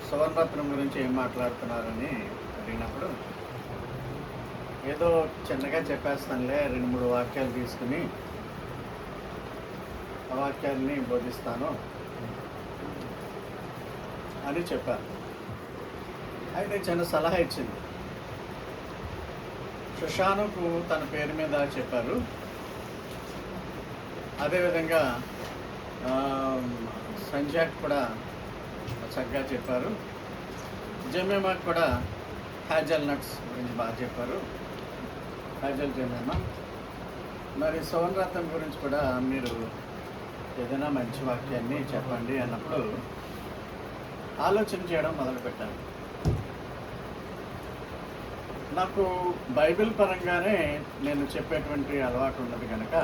సువర్ణరత్నం గురించి ఏం మాట్లాడుతున్నారని అడిగినప్పుడు ఏదో చిన్నగా చెప్పేస్తానులే, 2-3 వాక్యాలు తీసుకుని ఆ వాక్యాలని బోధిస్తాను అని చెప్పారు. అయితే చిన్న సలహా ఇచ్చింది. సుషానుకు తన పేరు మీద చెప్పారు, అదేవిధంగా సంజయ్కి కూడా చక్కగా చెప్పారు, జమేమాకి కూడా హ్యాజల్ నట్స్ గురించి బాగా చెప్పారు, హ్యాజల్ జమేమా. మరి సువర్ణరత్నం గురించి కూడా మీరు ఏదైనా మంచి వాక్యాన్ని చెప్పండి అన్నప్పుడు ఆలోచన చేయడం మొదలుపెట్టాను. నాకు బైబిల్ పరంగానే నేను చెప్పేటువంటి అలవాటు ఉన్నది కనుక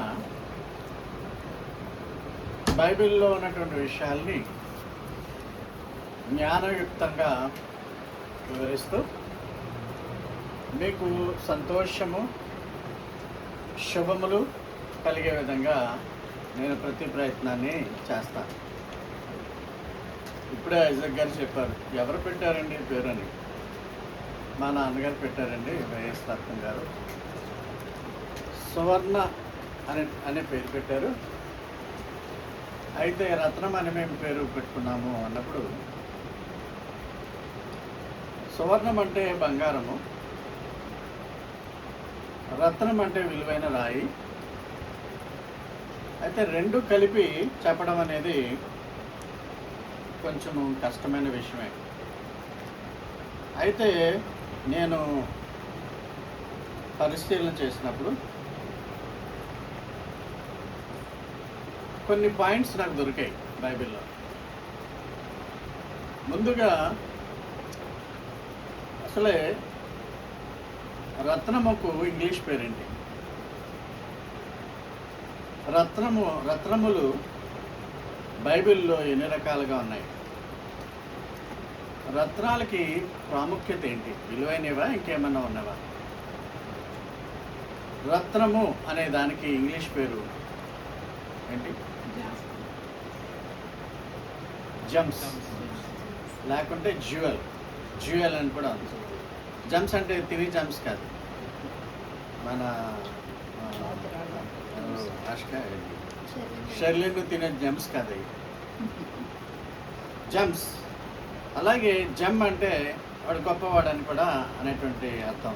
బైబిల్లో ఉన్నటువంటి విషయాల్ని జ్ఞానయుక్తంగా వివరిస్తూ మీకు సంతోషము శుభములు కలిగే విధంగా నేను ప్రతి ప్రయత్నాన్ని చేస్తాను. ఇప్పుడే ఐజక్ గారు చెప్పారు, ఎవరు పెట్టారండి పేరని. మా నాన్నగారు పెట్టారండి, వైఎస్ రత్నం గారు. సువర్ణ అనే పేరు పెట్టారు. అయితే రత్నం అని మేము పేరు పెట్టుకున్నాము అన్నప్పుడు, సువర్ణం అంటే బంగారము, రత్నం అంటే విలువైన రాయి. అయితే రెండు కలిపి చెప్పడం అనేది కొంచెం కష్టమైన విషయమే. అయితే నేను పరిశీలన చేసినప్పుడు కొన్ని పాయింట్స్ నాకు దొరికాయి బైబిల్లో. ముందుగా అసలే రత్నముకు ఇంగ్లీష్ పేరేంటి? రత్నములు బైబిల్లో ఎన్ని రకాలుగా ఉన్నాయి? రత్నాలకి ప్రాముఖ్యత ఏంటి? విలువైనవా ఇంకేమన్నా ఉన్నవా? రత్నము అనే దానికి ఇంగ్లీష్ పేరు ఏంటి? జమ్స్, లేకుంటే జ్యువెల్ అని కూడా ఉంది. జమ్స్ అంటే తిని జమ్స్ కాదు, మన షెర్లిన్ తినే జమ్స్ కాదు, జమ్స్. అలాగే జమ్ అంటే వాడు గొప్పవాడు అని కూడా అనేటువంటి అర్థం.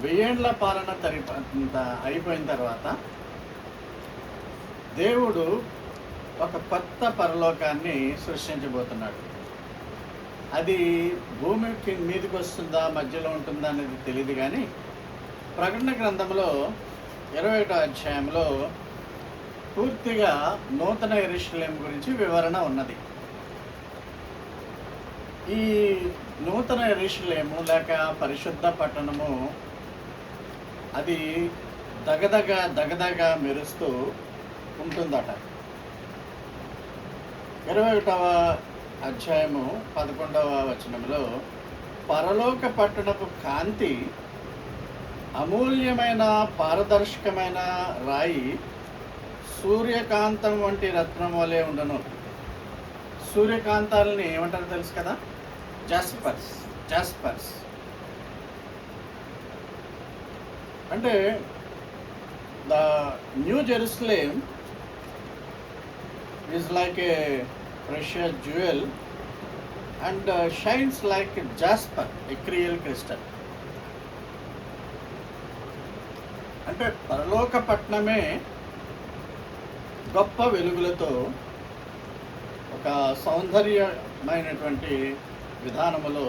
1000 ఏళ్ల పాలన అయిపోయిన తర్వాత దేవుడు ఒక కొత్త పరలోకాన్ని సృష్టించబోతున్నాడు. అది భూమికి మీదకి వస్తుందా మధ్యలో ఉంటుందా అనేది తెలియదు, కానీ ప్రకటన గ్రంథంలో 21వ అధ్యాయంలో పూర్తిగా నూతన యెరూషలేము గురించి వివరణ ఉన్నది. ఈ నూతన యెరూషలేము లేక పరిశుద్ధ పట్టణము అది దగదగ మెరుస్తూ ఉంటుందట. 21వ అధ్యాయము 11వ వచనంలో పరలోక పట్టణపు కాంతి అమూల్యమైన పారదర్శకమైన రాయి సూర్యకాంతం వంటి రత్నం వలె ఉండను. సూర్యకాంతాలని ఏమంటారో తెలుసు కదా? జాస్పర్స్. అంటే the new Jerusalem is like a precious jewel and shines like jasper, ఎక్రియల్ క్రిస్టల్. అంటే పరలోక పట్టణమే గొప్ప వెలుగులతో ఒక సౌందర్యమైనటువంటి విధానములో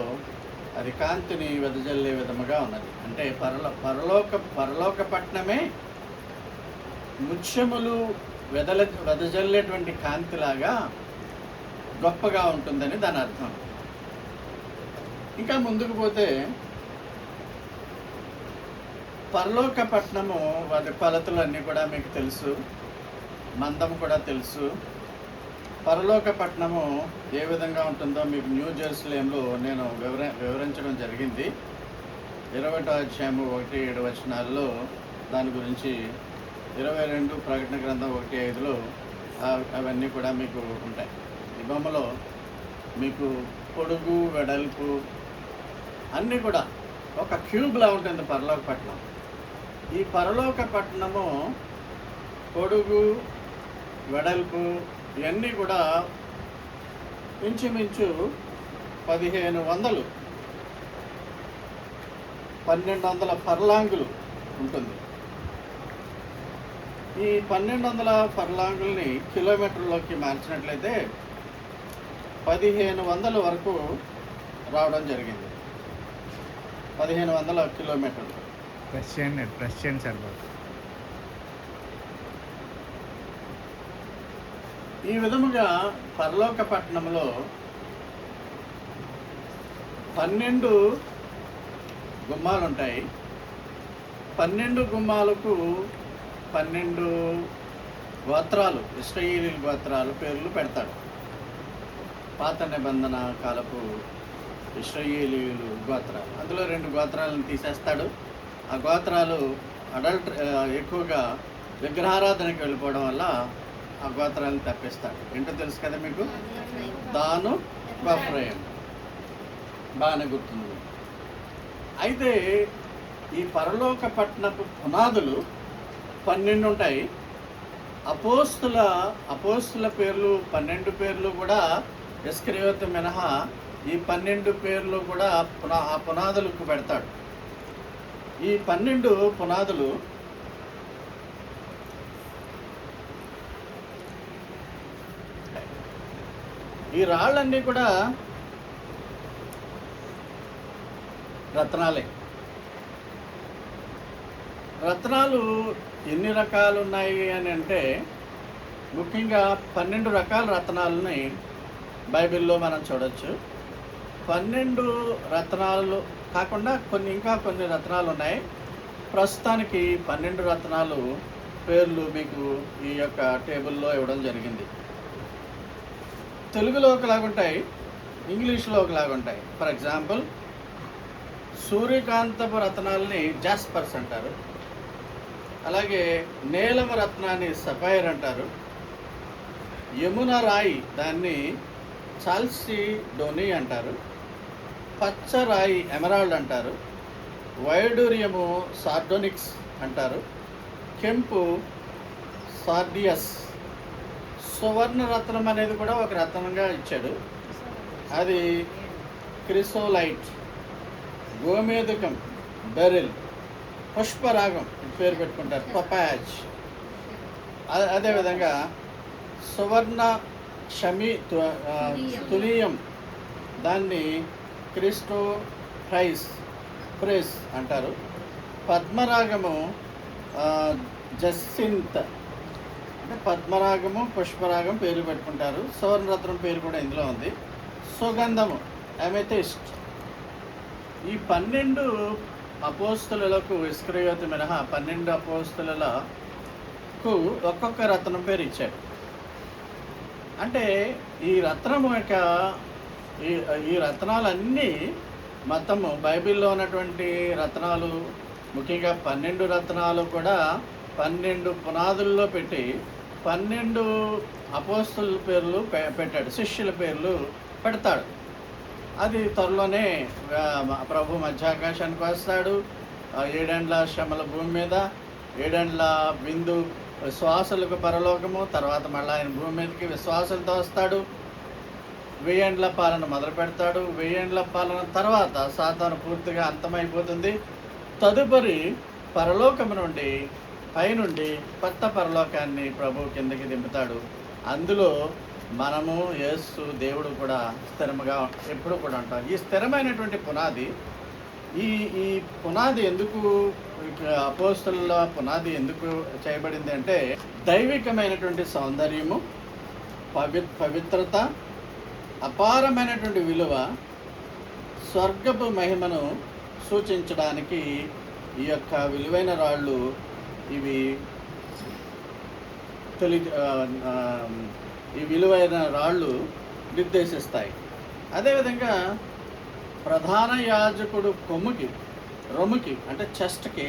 అది కాంతిని వెదజల్లే విధముగా ఉన్నది. అంటే పరలోక పట్టణమే ముత్యములు వెదజల్లేటువంటి కాంతిలాగా గొప్పగా ఉంటుందని దాని అర్థం. ఇంకా ముందుకు పోతే పరలోక పట్టణము వాటి కొలతలు అన్నీ కూడా మీకు తెలుసు, మందం కూడా తెలుసు. పరలోక పట్టణము ఏ విధంగా ఉంటుందో మీకు న్యూ జెరూసలేంలో నేను వివరించడం జరిగింది. 21వ అధ్యాయము 1-7 వచనాల్లో దాని గురించి, 22 ప్రకటన గ్రంథం 1-5లో అవన్నీ కూడా మీకు ఉంటాయి. బొమ్మలో మీకు పొడుగు వెడల్పు అన్నీ కూడా ఒక క్యూబ్లా ఉంటుంది పరలోక పట్టణం. ఈ పరలోక పట్టణము పొడుగు వెడల్పు ఇవన్నీ కూడా ఇంచుమించు 1200 ఫర్లాంగులు ఉంటుంది. ఈ 1200 ఫర్లాంగుల్ని కిలోమీటర్లోకి మార్చినట్లయితే 1500 వరకు రావడం జరిగింది. 1500 కిలోమీటర్లు. Russian server. ఈ విధముగా పరలోక పట్టణంలో 12 గుమ్మాలు ఉంటాయి. 12 గుమ్మాలకు 12 గోత్రాలు, ఇశ్రాయేలీయుల గోత్రాలు పేర్లు పెడతాడు. పాత నిబంధన కాలపు ఇశ్రాయేలీయులు గోత్రాలు, అందులో 2 గోత్రాలను తీసేస్తాడు. ఆ గోత్రాలు ఎక్కువగా విగ్రహారాధనకి వెళ్ళిపోవడం వల్ల ఆ గోత్రాలను తప్పిస్తాడు. ఏంటో తెలుసు కదా మీకు, దాను ఎఫ్రాయిము. బాగానే గుర్తుంది. అయితే ఈ పరలోక పట్టణపు పునాదులు 12 ఉంటాయి. అపోస్తుల పేర్లు 12 పేర్లు కూడా ఇస్కరియోతు మినహా ఈ 12 పేర్లు కూడా ఆ పునాదులకు పెడతాడు. ఈ 12 పునాదులు ఈ రాళ్ళన్నీ కూడా రత్నాలే. రత్నాలు ఎన్ని రకాలు ఉన్నాయి అని అంటే, ముఖ్యంగా 12 రకాల రత్నాలని బైబిల్లో మనం చూడొచ్చు. 12 రత్నాలు కాకుండా కొన్ని రత్నాలు ఉన్నాయి. ప్రస్తుతానికి 12 రత్నాలు పేర్లు మీకు ఈ యొక్క టేబుల్లో ఇవ్వడం జరిగింది. తెలుగులో ఒకలాగుంటాయి, ఇంగ్లీష్లో ఒకలాగుంటాయి. ఫర్ ఎగ్జాంపుల్, సూర్యకాంతపు రత్నాలని జాస్పర్స్ అంటారు. అలాగే నీలమ రత్నాన్ని సఫైర్ అంటారు. యమున రాయి దాన్ని చాల్సిడోనీ అంటారు. పచ్చ రాయి ఎమరాల్డ్ అంటారు. వైడూర్యము సార్డోనిక్స్ అంటారు. కెంపు సార్డియస్. సువర్ణ రత్నం అనేది కూడా ఒక రత్నంగా ఇచ్చాడు, అది క్రిసోలైట్. గోమేదుకం బెరిల్. పుష్పరాగం పేరు పెట్టుకుంటారు, పపాజ్. అదేవిధంగా సువర్ణ షమి తునియం, దాన్ని క్రిస్టో ప్రైస్ అంటారు. పద్మరాగము జస్సింత్, అంటే పద్మరాగము పుష్పరాగం పేరు పెట్టుకుంటారు. సువర్ణరత్నం పేరు కూడా ఇందులో ఉంది. సుగంధము అమెథిస్ట్. ఈ 12 అపోస్తలులకు ఇస్కరియోతు మినహా 12 అపోస్తలులకు ఒక్కొక్క రత్నం పేరు ఇచ్చాడు. అంటే ఈ రత్నము యొక్క ఈ రత్నాలన్నీ మొత్తము బైబిల్లో ఉన్నటువంటి రత్నాలు, ముఖ్యంగా 12 రత్నాలు కూడా 12 పునాదుల్లో పెట్టి 12 అపోస్తలుల పేర్లు పెట్టాడు, శిష్యుల పేర్లు పెడతాడు. అది త్వరలోనే ప్రభు మధ్యాకాశానికి వస్తాడు. 7 ఏండ్ల శ్రమల భూమి మీద, 7 ఏండ్ల బిందు విశ్వాసులకు పరలోకము, తర్వాత మళ్ళీ ఆయన భూమి మీదకి విశ్వాసులతో వస్తాడు. 1000 ఏండ్ల పాలన మొదలు పెడతాడు. 1000 ఏండ్ల పాలన తర్వాత సాతాను పూర్తిగా అంతమైపోతుంది. తదుపరి పరలోకము నుండి, పైనుండి కొత్త పరలోకాన్ని ప్రభు కిందకి దింపుతాడు. అందులో మనము, యేసు, దేవుడు కూడా స్థిరముగా ఎప్పుడు కూడా ఉంటాం. ఈ స్థిరమైనటువంటి పునాది, ఈ పునాది ఎందుకు, అపోస్తలుల పునాది ఎందుకు చేయబడింది అంటే, దైవికమైనటువంటి సౌందర్యము, పవిత్రత, అపారమైనటువంటి విలువ, స్వర్గపు మహిమను సూచించడానికి ఈ యొక్క విలువైన రాళ్ళు ఇవి ఈ విలువైన రాళ్ళు నిర్దేశిస్తాయి. అదేవిధంగా ప్రధాన యాజకుడు రొమ్ముకి అంటే చెస్ట్కి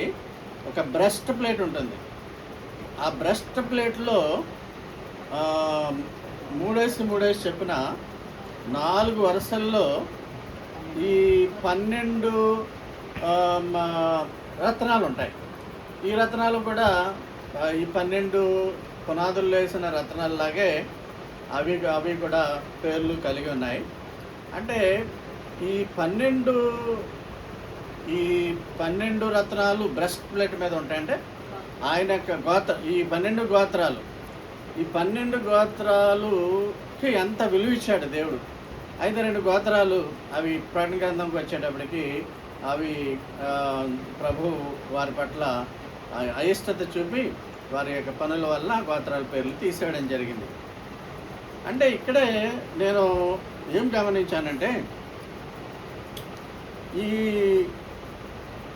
ఒక బ్రెస్ట్ ప్లేట్ ఉంటుంది. ఆ బ్రెస్ట్ ప్లేట్లో మూడేసి చెప్పిన 4 వరుసల్లో ఈ 12 రత్నాలు ఉంటాయి. ఈ రత్నాలు కూడా ఈ 12 పునాదుల్లో వేసిన రత్నాలలాగే అవి కూడా పేర్లు కలిగి ఉన్నాయి. అంటే ఈ 12 రత్నాలు బ్రెస్ట్ ప్లేట్ మీద ఉంటాయంటే ఆయన యొక్క ఈ 12 గోత్రాలు, ఈ 12 గోత్రాలుకి ఎంత విలువ ఇచ్చాడు దేవుడు. అయితే 2 గోత్రాలు అవి ప్రకటన గ్రంథంకి వచ్చేటప్పటికి అవి ప్రభు వారి పట్ల అయిష్టత చూపి వారి యొక్క పనుల వల్ల గోత్రాల పేర్లు తీసేయడం జరిగింది. అంటే ఇక్కడే నేను ఏం గమనించానంటే ఈ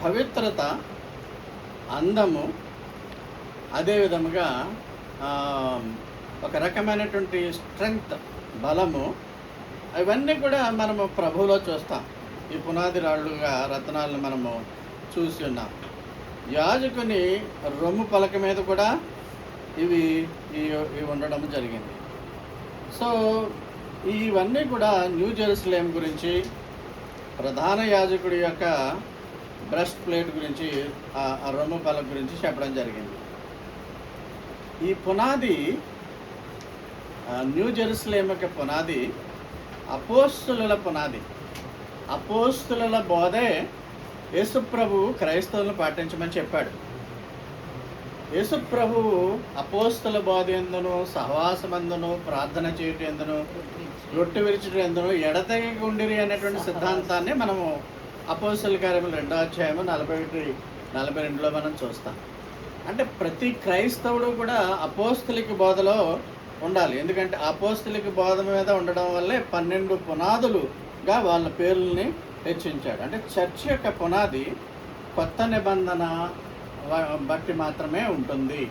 పవిత్రత, అందము, అదే విధముగా ఒక రకమైనటువంటి స్ట్రెంగ్త్, బలము, ఇవన్నీ కూడా మనము ప్రభువులో చూస్తాం. ఈ పునాది రాళ్ళుగా రత్నాలను మనము చూసి ఉన్నాం. యాజకుని రొమ్ము పలక మీద కూడా ఇవి ఉండడం జరిగింది. సో ఇవన్నీ కూడా న్యూ జెరూసలేం గురించి, ప్రధాన యాజకుడి యొక్క బ్రెస్ట్ ప్లేట్ గురించి, ఆ రొమ్ము పలక గురించి చెప్పడం జరిగింది. ఈ పునాది, న్యూ జెరూసలేం యొక్క పునాది అపోస్తుల పునాది. అపోస్తుల బోధే యేసుప్రభు క్రైస్తవులను పాటించమని చెప్పాడు. యేసుప్రభువు అపోస్తుల బోధ ఎందును, సహవాసమందును, ప్రార్థన చేయటం ఎందును, రొట్టె విరిచడం ఎందును ఎడతెగక ఉండిరి అనేటువంటి సిద్ధాంతాన్ని మనము అపోస్తుల కార్యములు 2వ అధ్యాయము 41-42లో మనం చూస్తాం. అంటే ప్రతి క్రైస్తవుడు కూడా అపోస్తులిక బోధలో ఉండాలి. ఎందుకంటే అపోస్తులిక బోధ మీద ఉండడం వల్లే 12 పునాదులుగా వాళ్ళ పేర్లని హెచ్చించాడు. అంటే చర్చ్ యొక్క పునాది కొత్త నిబంధన బట్టి మాత్రమే ఉంటుంది.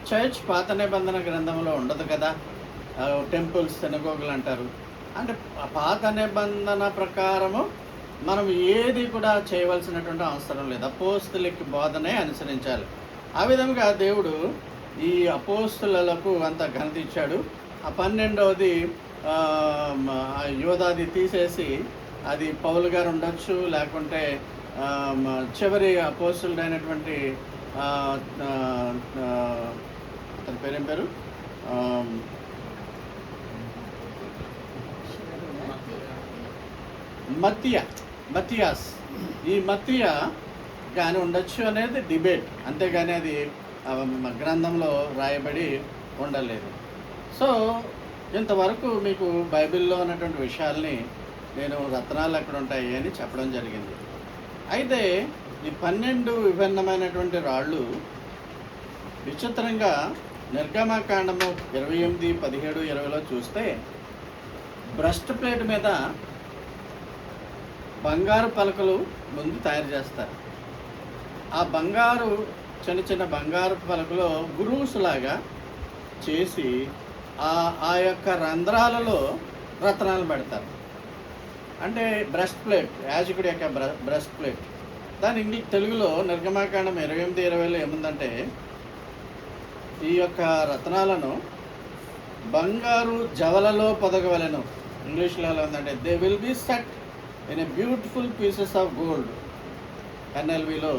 చర్చ్ పాత నిబంధన గ్రంథంలో ఉండదు కదా. టెంపుల్స్, సినగోగులు అంటారు. అంటే పాత నిబంధన ప్రకారము మనం ఏది కూడా చేయవలసినటువంటి అవసరం లేదు. అపోస్తులిక బోధనే అనుసరించాలి. ఆ విధంగా దేవుడు ఈ అపోస్తులకు అంత ఘనత ఇచ్చాడు. ఆ 12వది యోధాది తీసేసి అది పౌలు గారు ఉండొచ్చు, లేకుంటే చివరి అపోస్తులుడైనటువంటి అతని పేరేం పేరు, మత్తియాస్, ఈ మత్తియా కానీ ఉండొచ్చు అనేది డిబేట్, అంతేగాని అది గ్రంథంలో రాయబడి ఉండలేదు. సో ఇంతవరకు మీకు బైబిల్లో ఉన్నటువంటి విషయాల్ని నేను రత్నాలు ఎక్కడ ఉంటాయి అని చెప్పడం జరిగింది. అయితే ఈ 12 విభిన్నమైనటువంటి రాళ్ళు విచిత్రంగా నిర్గమకాండము 28, 17, 20లో చూస్తే బ్రెస్ట్ ప్లేట్ మీద బంగారు పలకలు ముందు తయారు చేస్తారు. ఆ బంగారు చిన్న బంగారు పలకలో గురూస్ లాగా చేసి ఆ యొక్క రంధ్రాలలో రత్నాలు పెడతారు. అంటే బ్రెస్ట్ ప్లేట్, యాజకుడి యొక్క బ్రెస్ట్ ప్లేట్. దాని తెలుగులో నిర్గమకాండం 28, 20లో ఏముందంటే ఈ యొక్క రత్నాలను బంగారు జవలలో పొదగవలెను. ఇంగ్లీష్లో ఎలా ఉందంటే they will be set in a beautiful pieces of gold. NLVలో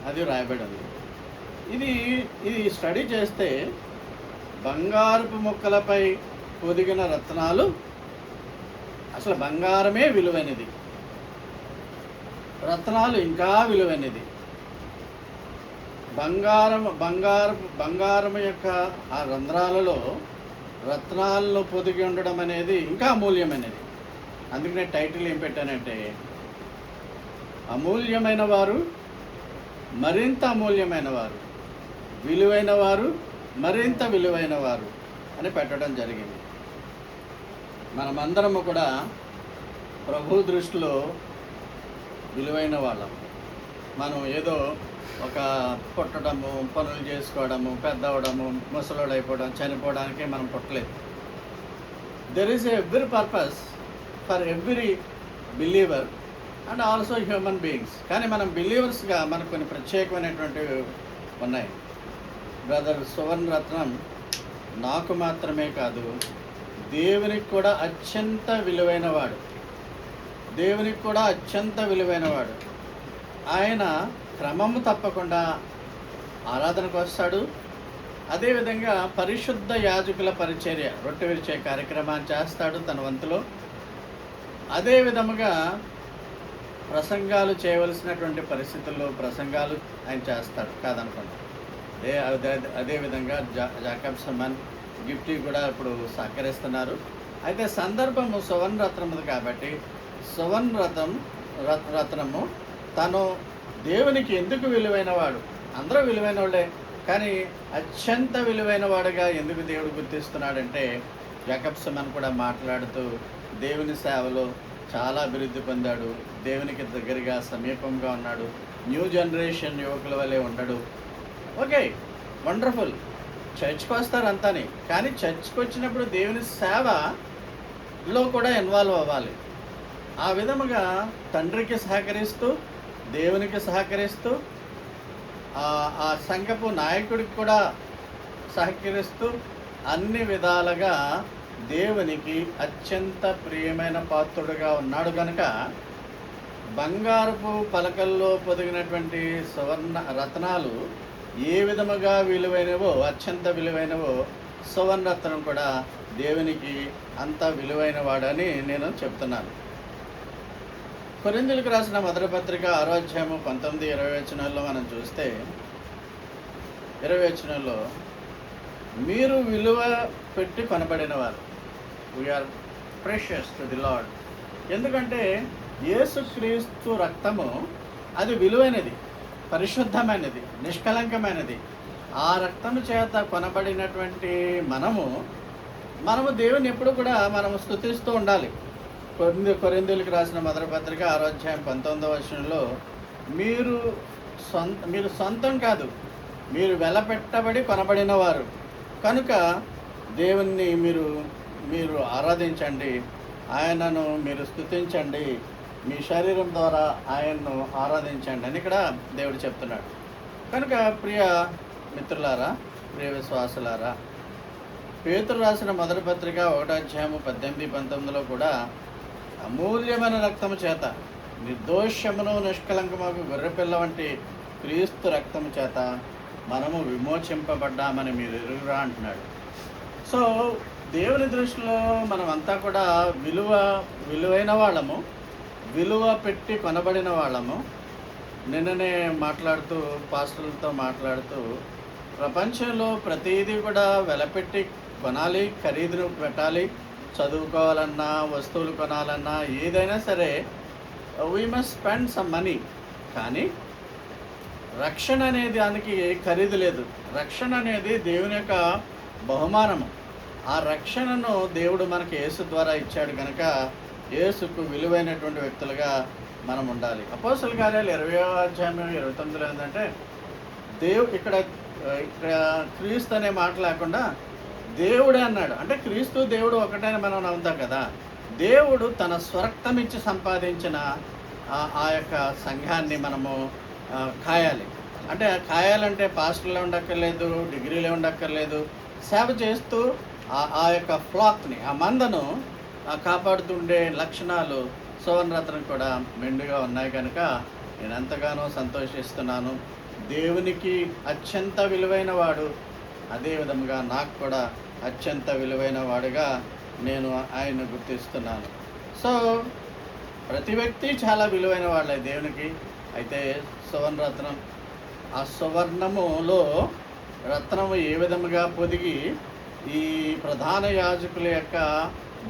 అది రాయబడి ఉంది. ఇది స్టడీ చేస్తే బంగారపు ముక్కలపై పొదిగిన రత్నాలు, అసలు బంగారమే విలువైనది, రత్నాలు ఇంకా విలువైనది. బంగారం యొక్క ఆ రంధ్రాలలో రత్నాలను పొదిగి ఉండడం అనేది ఇంకా అమూల్యమైనది. అందుకనే టైటిల్ ఏం పెట్టానంటే అమూల్యమైన వారు, మరింత అమూల్యమైన వారు, విలువైన వారు, మరింత విలువైన వారు అని పెట్టడం జరిగింది. మనమందరము కూడా ప్రభు దృష్టిలో విలువైన వాళ్ళం. మనం ఏదో ఒక పుట్టడము, పనులు చేసుకోవడము, పెద్దవడము, ముసలోడైపోవడం, చనిపోవడానికే మనం పుట్టలేదు. There is every purpose for every believer and also human beings. కానీ మనం బిలీవర్స్గా మనకు కొన్ని ప్రత్యేకమైనటువంటివి ఉన్నాయి. బ్రదర్ సువర్ణ రత్నం నాకు మాత్రమే కాదు, దేవునికి కూడా అత్యంత విలువైనవాడు. దేవునికి కూడా అత్యంత విలువైనవాడు. ఆయన క్రమము తప్పకుండా ఆరాధనకు వస్తాడు. అదేవిధంగా పరిశుద్ధ యాజకుల పరిచర్య, రొట్టె విరిచే కార్యక్రమాన్ని చేస్తాడు తన వంతులో. అదే విధముగా ప్రసంగాలు చేయవలసినటువంటి పరిస్థితుల్లో ప్రసంగాలు ఆయన చేస్తాడు, కాదనుకోండి. అదేవిధంగా జాకబ్ సమన్ గిఫ్ట్ కూడా ఇప్పుడు సహకరిస్తున్నారు. అయితే సందర్భము సువర్ణ రత్నము కాబట్టి సువర్ణ రత్నము తను దేవునికి ఎందుకు విలువైన వాడు? అందరూ విలువైన వాళ్ళే, కానీ అత్యంత విలువైన వాడుగా ఎందుకు దేవుడు గుర్తిస్తున్నాడంటే, జాకబ్ సమన్ కూడా మాట్లాడుతూ దేవుని సేవలో చాలా అభివృద్ధి పొందాడు, దేవునికి దగ్గరగా సమీపంగా ఉన్నాడు, న్యూ జనరేషన్ యువకుల వలె ఉండడు. Okay, wonderful. చర్చ్కి వస్తారు అంతాని, కానీ చర్చ్కి వచ్చినప్పుడు దేవుని సేవలో కూడా ఇన్వాల్వ్ అవ్వాలి. ఆ విధముగా తండ్రికి సహకరిస్తూ, దేవునికి సహకరిస్తూ, ఆ సంఘపు నాయకుడికి కూడా సహకరిస్తూ, అన్ని విధాలుగా దేవునికి అత్యంత ప్రియమైన పాత్రుడుగా ఉన్నాడు కనుక బంగారపు పలకల్లో పొదిగినటువంటి సువర్ణ రత్నాలు ఏ విధముగా విలువైనవో, అత్యంత విలువైనవో, సువర్ణ రత్నం కూడా దేవునికి అంత విలువైన వాడని నేను చెప్తున్నాను. కొరింథీయులకు రాసిన మొదటి పత్రిక 6వ అధ్యాయము 19-20 వచనాల్లో మనం చూస్తే, 20 వచనంలో మీరు విలువ పెట్టి కొనబడినవారు, we're precious to the Lord. ఎందుకంటే యేసుక్రీస్తు రక్తము అది విలువైనది, పరిశుద్ధమైనది, నిష్కలంకమైనది. ఆ రక్తము చేత కొనబడినటువంటి మనము దేవుని ఎప్పుడు కూడా మనము స్తుతిస్తూ ఉండాలి. కొరింథీయులకు రాసిన మొదటి పత్రిక 6వ అధ్యాయం 19వ వచనంలో మీరు సొంతం కాదు, మీరు వెలపెట్టబడి కొనబడిన వారు కనుక దేవుణ్ణి మీరు ఆరాధించండి, ఆయనను మీరు స్తుతించండి, మీ శరీరం ద్వారా ఆయన్ను ఆరాధించండి అని ఇక్కడ దేవుడు చెప్తున్నాడు. కనుక ప్రియ మిత్రులారా, ప్రియ విశ్వాసులారా, పేతురు రాసిన మొదటి పత్రిక 1వ అధ్యాయము 18-19లో కూడా అమూల్యమైన రక్తము చేత, నిర్దోషమును నిష్కలంకముకు గొర్రెపిల్ల వంటి క్రీస్తు రక్తము చేత మనము విమోచింపబడ్డామని మీరు ఎరుగురా అంటున్నాడు. సో దేవుని దృష్టిలో మనమంతా కూడా విలువైన వాళ్ళము, విలువ పెట్టి కొనబడిన వాళ్ళము. నిన్ననే మాట్లాడుతూ పాస్టర్లతో మాట్లాడుతూ, ప్రపంచంలో ప్రతిదీ కూడా వెలపెట్టి కొనాలి, ఖరీదును పెట్టాలి. చదువుకోవాలన్నా, వస్తువులు కొనాలన్నా, ఏదైనా సరే we must spend some money. కానీ రక్షణ అనేది దానికి ఖరీదు లేదు. రక్షణ అనేది దేవుని యొక్క బహుమానము. ఆ రక్షణను దేవుడు మనకి యేసు ద్వారా ఇచ్చాడు కనుక యేసుకు విలువైనటువంటి వ్యక్తులుగా మనం ఉండాలి. అపోస్తలుల కార్యాలు 20వ అధ్యాయం 29లో ఏంటంటే, ఇక్కడ క్రీస్తు అనే మాట లేకుండా దేవుడే అన్నాడు. అంటే క్రీస్తు దేవుడు ఒకటైనా మనం నమ్ముతాం కదా. దేవుడు తన స్వరక్తం ఇచ్చి సంపాదించిన ఆ యొక్క సంఘాన్ని మనము కాయాలి. అంటే కాయాలంటే పాస్టర్లే ఉండక్కర్లేదు, డిగ్రీలే ఉండక్కర్లేదు. సేవ చేస్తూ ఆ యొక్క ఫ్లాక్ని, ఆ మందను కాపాడుతుండే లక్షణాలు సువర్ణరత్నం కూడా మెండుగా ఉన్నాయి కనుక నేను ఎంతగానో సంతోషిస్తున్నాను. దేవునికి అత్యంత విలువైన వాడు, అదేవిధంగా నాకు కూడా అత్యంత విలువైన వాడుగా నేను ఆయన్ను గుర్తిస్తున్నాను. సో ప్రతి వ్యక్తి చాలా విలువైన వాళ్ళే దేవునికి. అయితే సువర్ణరత్నం, ఆ సువర్ణములో రత్నము ఏ విధముగా పొదిగి ఈ ప్రధాన యాజకుల యొక్క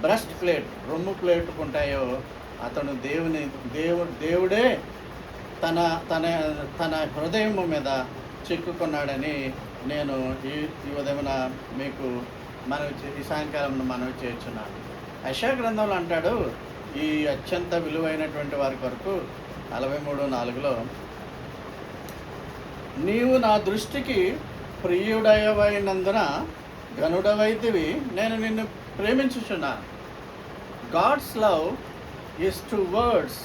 బ్రెస్ట్ ప్లేట్, రొమ్ము ప్లేట్కు ఉంటాయో, అతను దేవుడే తన తన తన హృదయము మీద చిక్కుకున్నాడని నేను ఈ ఉదయమున మీకు ఈ సాయంకాలం మనవి చేస్తున్నాను. యెషయా గ్రంథంలో అంటాడు, ఈ అత్యంత విలువైనటువంటి వారి కొరకు 43:4లో, నీవు నా దృష్టికి ప్రియుడైనందున ఘనుడవైతివి, నేను నిన్ను ప్రేమించుచున్నాను. God's love is towards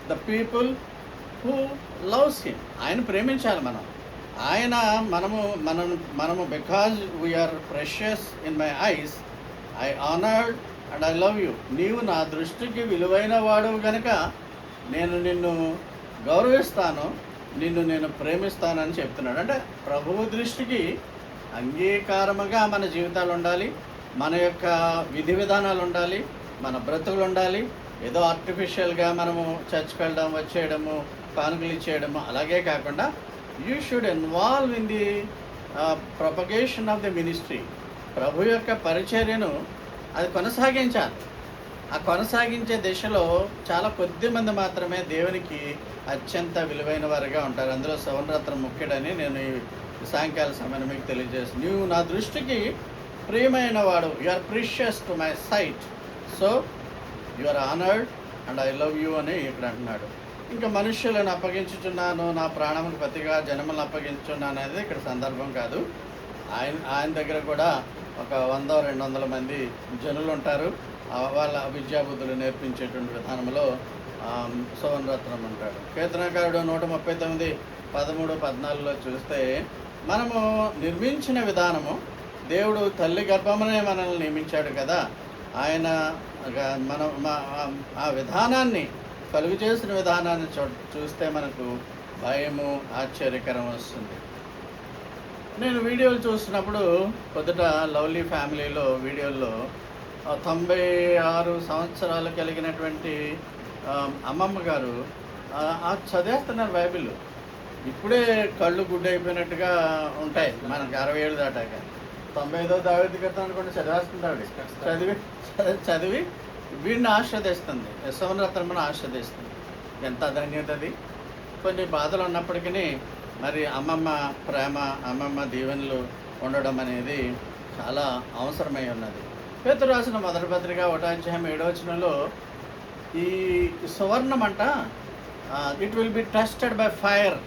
the people who loves him. ఆయన ప్రేమించాలి మనం. మనము because we're precious in my eyes, I honoured and I love you. నీవు నా దృష్టికి విలువైన వాడువు గనుక నేను నిన్ను గౌరవిస్తాను, నిన్ను నేను ప్రేమిస్తానని చెప్తున్నాడు. అంటే ప్రభువు దృష్టికి అంగీకారముగా మన జీవితాలు ఉండాలి, మన యొక్క విధి విధానాలు ఉండాలి, మన బ్రతుకులు ఉండాలి. ఏదో ఆర్టిఫిషియల్గా మనము చర్చ్కి వెళ్ళడం, వచ్చేయడము, కానుకలు ఇచ్చేయడము అలాగే కాకుండా you should involve in the propagation of the ministry. ప్రభు యొక్క పరిచర్యను అది కొనసాగించాలి. ఆ కొనసాగించే దిశలో చాలా కొద్ది మంది మాత్రమే దేవునికి అత్యంత విలువైన వారిగా ఉంటారు. అందులో సవనరత్నం ముఖ్యుడని నేను ఈ సాయంకాల సమయం మీకు తెలియజేస్తాను. నువ్వు నా దృష్టికి ప్రియమైన వాడు, you are precious to my sight, so you are honoured and I love you అని ఇక్కడ అంటున్నాడు. ఇంకా మనుష్యులను అప్పగించుచున్నాను, నా ప్రాణముకు ప్రతిగా జనములను అప్పగించున్నాను అనేది ఇక్కడ సందర్భం కాదు. ఆయన దగ్గర కూడా ఒక 100-200 మంది జనులు ఉంటారు. వాళ్ళ విద్యాబుద్ధులు నేర్పించేటువంటి విధానంలో సువర్ణరత్నం ఉంటాడు. కీర్తనకారుడు 139:13-14 చూస్తే మనము నిర్మించిన విధానము, దేవుడు తల్లి గర్భమునే మనల్ని నియమించాడు కదా, ఆయన మనం ఆ విధానాన్ని కలుగు చేసిన విధానాన్ని చూస్తే మనకు భయము, ఆశ్చర్యకరం వస్తుంది. నేను వీడియోలు చూసినప్పుడు పొద్దుట లవ్లీ ఫ్యామిలీలో వీడియోల్లో 96 సంవత్సరాలు కలిగినటువంటి అమ్మమ్మ గారు చదివేస్తున్నారు బైబిల్. ఇప్పుడే కళ్ళు గుడ్డైపోయినట్టుగా ఉంటాయి మనకి 60 ఏళ్ళు దాటాక. 95వ దావీదు కీర్తన అనుకుంటే చదివేస్తుంది. చదివి వీడిని ఆస్వాదిస్తుంది, యశోవనరత్నమును ఆస్వాదిస్తుంది. ఎంత ధన్యత అది. కొన్ని బాధలు ఉన్నప్పటికీ మరి అమ్మమ్మ ప్రేమ, అమ్మమ్మ దీవెనలు ఉండడం అనేది చాలా అవసరమై ఉన్నది. పేతురు రాసిన మొదటి పత్రిక 1:7 ఈ సువర్ణమంట it will be tested by fire.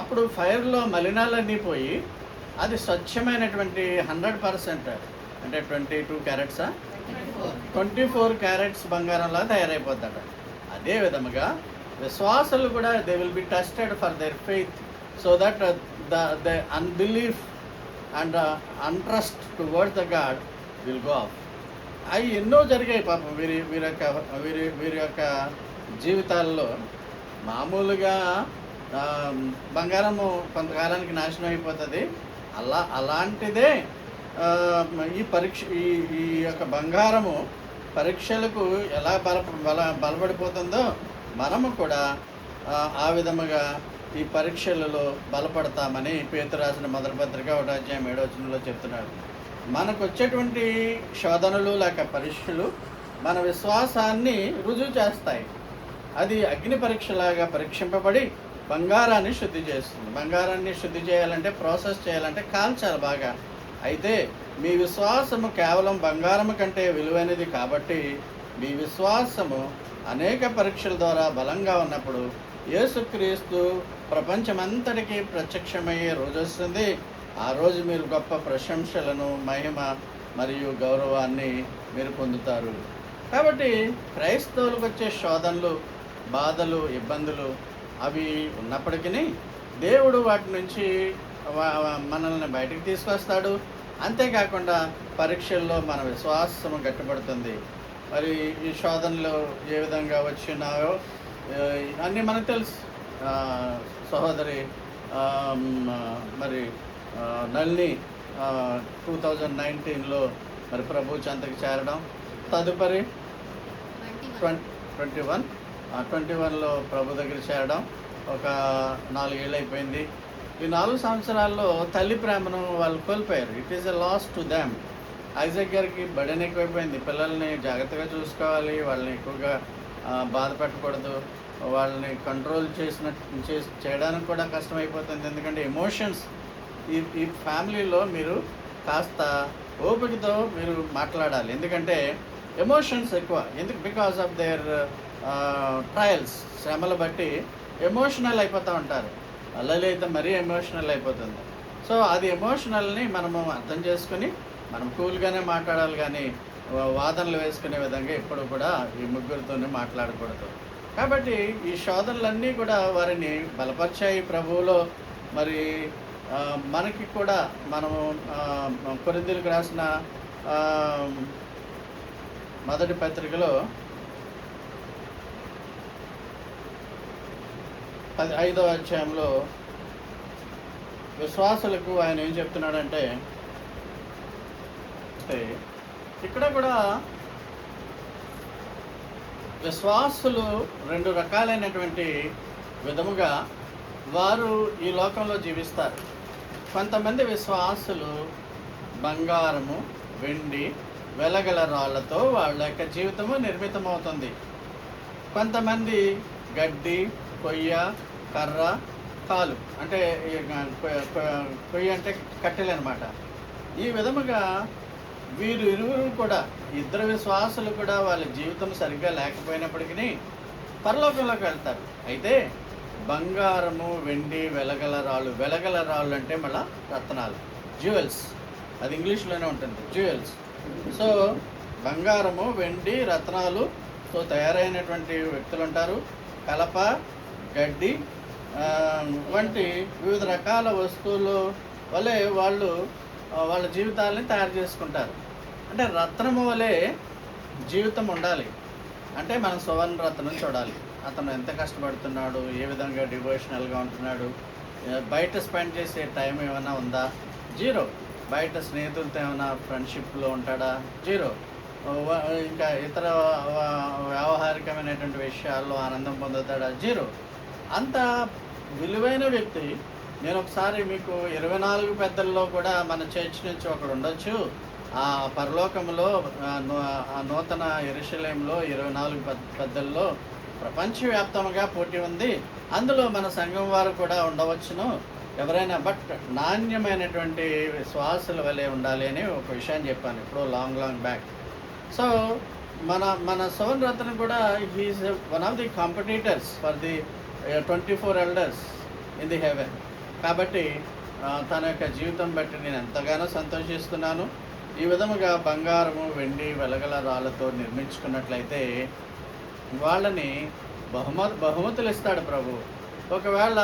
అప్పుడు ఫైర్లో మలినాలన్నీ పోయి అది స్వచ్ఛమైనటువంటి 100% అంటే 22 క్యారెట్సా 24 క్యారెట్స్ బంగారంలా తయారైపోతాడు. అదే విధముగా విశ్వాసులు కూడా they will be tested for their faith, so that the unbelief and untrust towards the God will go off. అవి ఎన్నో జరిగాయి పాపం వీరి యొక్క జీవితాల్లో. మామూలుగా బంగారము కొంతకాలానికి నాశనం అయిపోతుంది. అలాంటిదే ఈ ఈ యొక్క బంగారము పరీక్షలకు ఎలా బలపడిపోతుందో మనము కూడా ఆ విధముగా ఈ పరీక్షలలో బలపడతామని పేతురు రాసిన మొదటి పత్రిక 1:7 చెప్తున్నాడు. మనకు వచ్చేటువంటి శోధనలు లేక పరీక్షలు మన విశ్వాసాన్ని రుజువు చేస్తాయి. అది అగ్ని పరీక్షలాగా పరీక్షింపబడి బంగారాన్ని శుద్ధి చేస్తుంది. బంగారాన్ని శుద్ధి చేయాలంటే, ప్రాసెస్ చేయాలంటే కాల్చాలి బాగా. అయితే మీ విశ్వాసము కేవలం బంగారము కంటే విలువైనది కాబట్టి మీ విశ్వాసము అనేక పరీక్షల ద్వారా బలంగా ఉన్నప్పుడు యేసుక్రీస్తు ప్రపంచమంతటికీ ప్రత్యక్షమయ్యే రోజు వస్తుంది. ఆ రోజు మీరు గొప్ప ప్రశంసలను, మహిమ మరియు గౌరవాన్ని మీరు పొందుతారు. కాబట్టి క్రైస్తవులకు వచ్చే శోధనలు, బాధలు, ఇబ్బందులు అవి ఉన్నప్పటికీ దేవుడు వాటి నుంచి మనల్ని బయటికి తీసుకొస్తాడు. అంతేకాకుండా పరీక్షల్లో మన విశ్వాసము గట్టిపడుతుంది. మరి ఈ శోధనలు ఏ విధంగా వచ్చినాయో అన్నీ మనకు తెలుసు. సహోదరి మరి నల్ని 2019లో మరి ప్రభు చెంతకి చేరడం, తదుపరి 21లో ప్రభు దగ్గర చేరడం ఒక 4 ఏళ్ళు అయిపోయింది. ఈ 4 సంవత్సరాల్లో తల్లి ప్రేమను వాళ్ళు కోల్పోయారు. It is a loss to them. Isaac గారికి బర్డెన్ ఎక్కువైపోయింది. పిల్లల్ని జాగ్రత్తగా చూసుకోవాలి, వాళ్ళని ఎక్కువగా బాధ పెట్టకూడదు, వాళ్ళని కంట్రోల్ చేయడానికి కూడా కష్టమైపోతుంది. ఎందుకంటే ఎమోషన్స్ ఈ ఫ్యామిలీలో మీరు కాస్త ఓపికతో మీరు మాట్లాడాలి. ఎందుకంటే ఎమోషన్స్ ఎక్కువ. బికాస్ ఆఫ్ దేర్ ట్రయల్స్, శ్రమలు బట్టి ఎమోషనల్ అయిపోతూ ఉంటారు. అల్లలి అయితే మరీ ఎమోషనల్ అయిపోతుంది. సో అది ఎమోషనల్ని మనము అర్థం చేసుకుని మనం కూల్గానే మాట్లాడాలి, కానీ వాదనలు వేసుకునే విధంగా ఎప్పుడు కూడా ఈ ముగ్గురితోనే మాట్లాడకూడదు. కాబట్టి ఈ శోధనలన్నీ కూడా వారిని బలపరిచాయి ప్రభువులో. మరి మనకి కూడా మనము కొరింథీయులకు రాసిన ఆ, మొదటి పత్రికలో 5వ అధ్యాయంలో విశ్వాసులకు ఆయన ఏం చెప్తున్నాడంటే, ఇక్కడ కూడా విశ్వాసులు 2 రకాలైనటువంటి విధముగా వారు ఈ లోకంలో జీవిస్తారు. కొంతమంది విశ్వాసులు బంగారము, వెండి, వెలగల రాళ్లతో వాళ్ళ యొక్క జీవితము నిర్మితమవుతుంది. కొంతమంది గడ్డి, కొయ్య, కర్ర, కాలు, అంటే కొయ్య అంటే కట్టెలు అనమాట. ఈ విధముగా వీరు ఇరువురు కూడా, ఇద్దరు విశ్వాసులు కూడా వాళ్ళ జీవితం సరిగ్గా లేకపోయినప్పటికీ పరలోకంలోకి వెళ్తారు. అయితే బంగారము, వెండి, వెలగల రాళ్ళు అంటే మళ్ళీ రత్నాలు, జ్యువెల్స్, అది ఇంగ్లీష్లోనే ఉంటుంది, జ్యువెల్స్. సో బంగారము, వెండి, రత్నాలుతో తయారైనటువంటి వ్యక్తులు ఉంటారు. కలప, గడ్డి వంటి వివిధ రకాల వస్తువులు వలె వాళ్ళు వాళ్ళ జీవితాలని తయారు చేసుకుంటారు. అంటే రత్నము వలె జీవితం ఉండాలి. అంటే మనం సువర్ణ రత్నం చూడాలి. అతను ఎంత కష్టపడుతున్నాడు, ఏ విధంగా డివోషనల్గా ఉంటున్నాడు, బయట స్పెండ్ చేసే టైం ఏమైనా ఉందా, జీరో. బయట స్నేహితులతో ఏమైనా ఫ్రెండ్షిప్లో ఉంటాడా, జీరో. ఇంకా ఇతర వ్యావహారికమైనటువంటి విషయాల్లో ఆనందం పొందుతాడా, జీరో. అంత విలువైన వ్యక్తి. నేను ఒకసారి మీకు 24 పెద్దల్లో కూడా మన చర్చ్ నుంచి ఒకడు ఉండొచ్చు. ఆ పరలోకంలో నూతన యెరూషలేములో 24 పెద్దల్లో ప్రపంచవ్యాప్తంగా పోటీ ఉంది. అందులో మన సంఘం వారు కూడా ఉండవచ్చును ఎవరైనా. బట్ నాణ్యమైనటువంటి విశ్వాసుల వలె ఉండాలి అని ఒక విషయాన్ని చెప్పాను ఇప్పుడు లాంగ్ బ్యాక్. సో మన సువర్ణ రత్నం కూడా he is one of the competitors for the 24 elders in the heaven. కాబట్టి తన యొక్క జీవితం బట్టి నేను ఎంతగానో సంతోషిస్తున్నాను. ఈ విధముగా బంగారము, వెండి, వెలగల రాళ్ళతో నిర్మించుకున్నట్లయితే వాళ్ళని బహుమతులు ఇస్తాడు ప్రభు. ఒకవేళ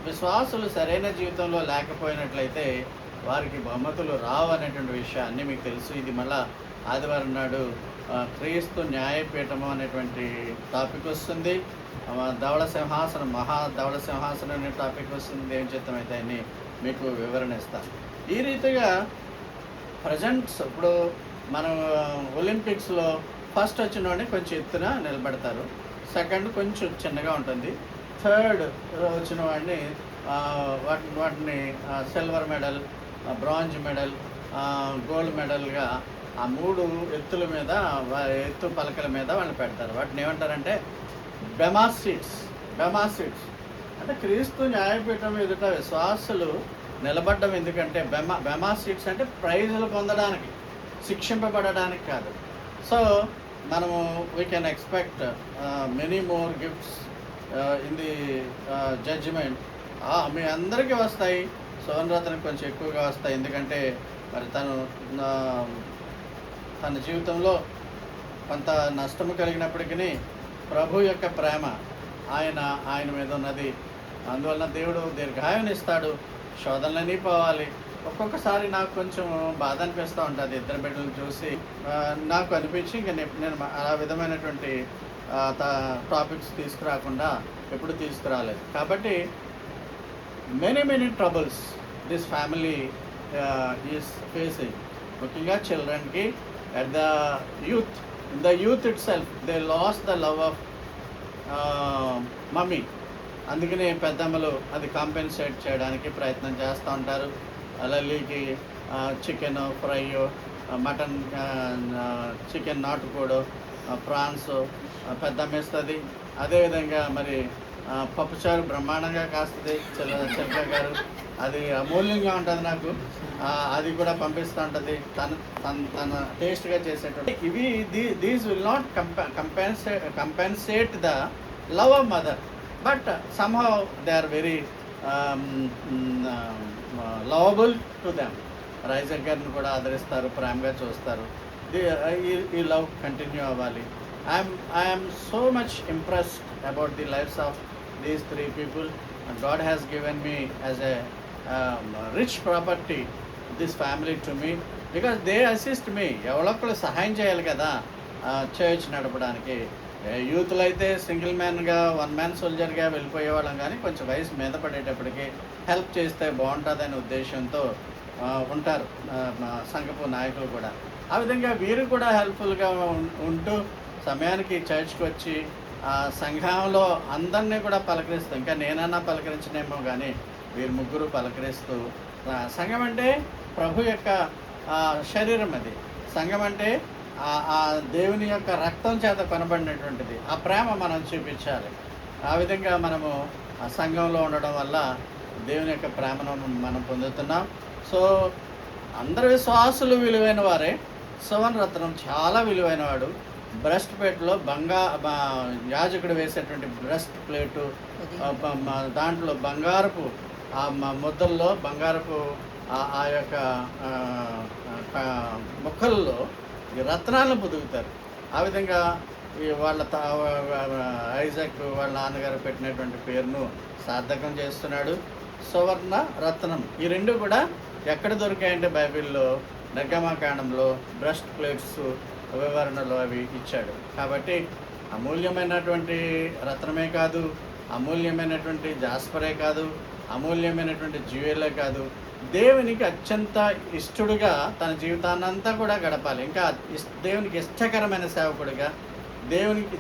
విశ్వాసులు సరైన జీవితంలో లేకపోయినట్లయితే వారికి బహుమతులు రావు అనేటువంటి విషయాన్ని మీకు తెలుసు. ఇది మళ్ళా ఆదివారం నాడు క్రీస్తు న్యాయపీఠము అనేటువంటి టాపిక్ వస్తుంది. ధవళ సింహాసనం, ధవళ సింహాసనం అనే టాపిక్ వస్తుంది. ఏం చిత్తమైతే అని మీకు వివరణ ఇస్తాను. ఈ రీతిగా ప్రజెంట్స్ ఇప్పుడు మనం ఒలింపిక్స్లో ఫస్ట్ వచ్చిన వాడిని కొంచెం ఎత్తున నిలబెడతారు, సెకండ్ కొంచెం చిన్నగా ఉంటుంది, థర్డ్ వచ్చిన వాడిని వాటిని silver medal, bronze medal, gold మెడల్గా ఆ 3 ఎత్తుల మీద, ఎత్తు పలకల మీద వాళ్ళు పెడతారు. వాటిని ఏమంటారంటే బెమా సీట్స్. అంటే క్రీస్తు న్యాయపీఠం ఎదుట విశ్వాసులు నిలబడ్డం ఎందుకంటే బెమా సీట్స్ అంటే ప్రైజులు పొందడానికి, శిక్షింపబడడానికి కాదు. సో మనము we can expect many more gifts in the judgement. మీ అందరికీ వస్తాయి, సువర్ణరత్నకు కొంచెం ఎక్కువగా వస్తాయి. ఎందుకంటే మరి తన జీవితంలో కొంత నష్టము కలిగినప్పటికీ ప్రభు యొక్క ప్రేమ ఆయన మీద ఉన్నది. అందువలన దేవుడు దీర్ఘాయువుని ఇస్తాడు. శోధనలన్నీ పోవాలి. ఒక్కొక్కసారి నాకు కొంచెం బాధ అనిపిస్తూ ఉంటుంది ఇద్దరు బిడ్డలు చూసి. నాకు అనిపించి ఇంకా నేను ఆ విధమైనటువంటి టాపిక్స్ తీసుకురాకుండా ఎప్పుడు తీసుకురాలేదు. కాబట్టి many troubles this family is facing. ముఖ్యంగా చిల్డ్రన్కి at the youth itself they lost the love of mummy. అందుకనే పెద్దమ్మలు అది కాంపెన్సేట్ చేయడానికి ప్రయత్నం చేస్తూ ఉంటారు. లల్లీకి చికెన్ ఫ్రై, మటన్, చికెన్ నాటుకోడు, ప్రాన్స్ పెద్దమ్మ ఇస్తుంది. అదేవిధంగా మరి పప్పుచారు బ్రహ్మాండంగా కాస్తుంది చిలక గారు. అది అమూల్యంగా ఉంటుంది నాకు. అది కూడా పంపిస్తూ ఉంటుంది తన టేస్ట్గా చేసేటప్పుడు. ఇవి these will not compensate the love of mother, but somehow they are very lovable to them. రైజర్ గారిని కూడా ఆదరిస్తారు, ప్రేమగా చూస్తారు. ఈ లవ్ కంటిన్యూ అవ్వాలి. I'm so much impressed about the lifes of these 3 people. God has given me as a rich property this family to me because they assist me. ఎవరొక్కరు సహాయం చేయాలి కదా చర్చ్ నడపడానికి. యూత్లో అయితే సింగిల్ మ్యాన్గా వన్ మ్యాన్ సోల్జర్గా వెళ్ళిపోయేవాళ్ళం, కానీ కొంచెం వయసు మీద పడేటప్పటికి హెల్ప్ చేస్తే బాగుంటుందనే ఉద్దేశంతో ఉంటారు మా సంఘపు నాయకులు కూడా. ఆ విధంగా వీరు కూడా హెల్ప్ఫుల్గా ఉంటూ సమయానికి చర్చ్కి వచ్చి సంఘంలో అందరినీ కూడా పలకరిస్తూ, ఇంకా నేనన్నా పలకరించనేమో కానీ వీరు ముగ్గురు పలకరిస్తూ, సంఘం అంటే ప్రభు యొక్క శరీరం, అది సంఘం అంటే ఆ దేవుని యొక్క రక్తం చేత కొనబడినటువంటిది. ఆ ప్రేమ మనం చూపించాలి. ఆ విధంగా మనము ఆ సంఘంలో ఉండడం వల్ల దేవుని యొక్క ప్రేమను మనం పొందుతున్నాం. సో అందరు విశ్వాసులు విలువైన వారే. సువర్ణ రత్నం చాలా విలువైనవాడు. బ్రెస్ట్ ప్లేట్లో యాజకుడు వేసేటువంటి బ్రెస్ట్ ప్లేటు, దాంట్లో బంగారపు ముద్దల్లో బంగారపు ఆ యొక్క ముక్కల్లో ఈ రత్నాలను పొదుగుతారు. ఆ విధంగా వాళ్ళ ఐజాక్ వాళ్ళ నాన్నగారు పెట్టినటువంటి పేరును సార్థకం చేస్తున్నాడు. సువర్ణ రత్నం, ఈ రెండు కూడా ఎక్కడ దొరికాయంటే బైబిల్లో నిర్గమకాండంలో బ్రెస్ట్ ప్లేట్స్ వివరణలో అవి ఇచ్చాడు. కాబట్టి అమూల్యమైనటువంటి రత్నమే కాదు, అమూల్యమైనటువంటి జాస్పరే కాదు, అమూల్యమైనటువంటి జ్యువెలే కాదు, దేవునికి అత్యంత ఇష్టడుగా తన జీవితాన్నంతా కూడా గడపాలి. ఇంకా దేవునికి ఇష్టకరమైన సేవకుడిగా,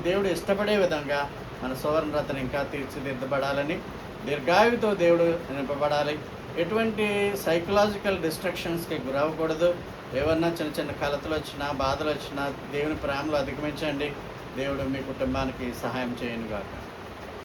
దేవుడు ఇష్టపడే విధంగా మన సువర్ణ రత్నం ఇంకా తీర్చిదిద్దబడాలని, దీర్ఘాయువుతో దేవుడు నింపబడాలి. ఎటువంటి సైకలాజికల్ డిస్ట్రక్షన్స్కి గురవ్వకూడదు. ఏమన్నా చిన్న చిన్న కలతలు వచ్చినా, బాధలు వచ్చినా దేవుని ప్రేమలో అధిగమించండి. దేవుడు మీ కుటుంబానికి సహాయం చేయనుగాక.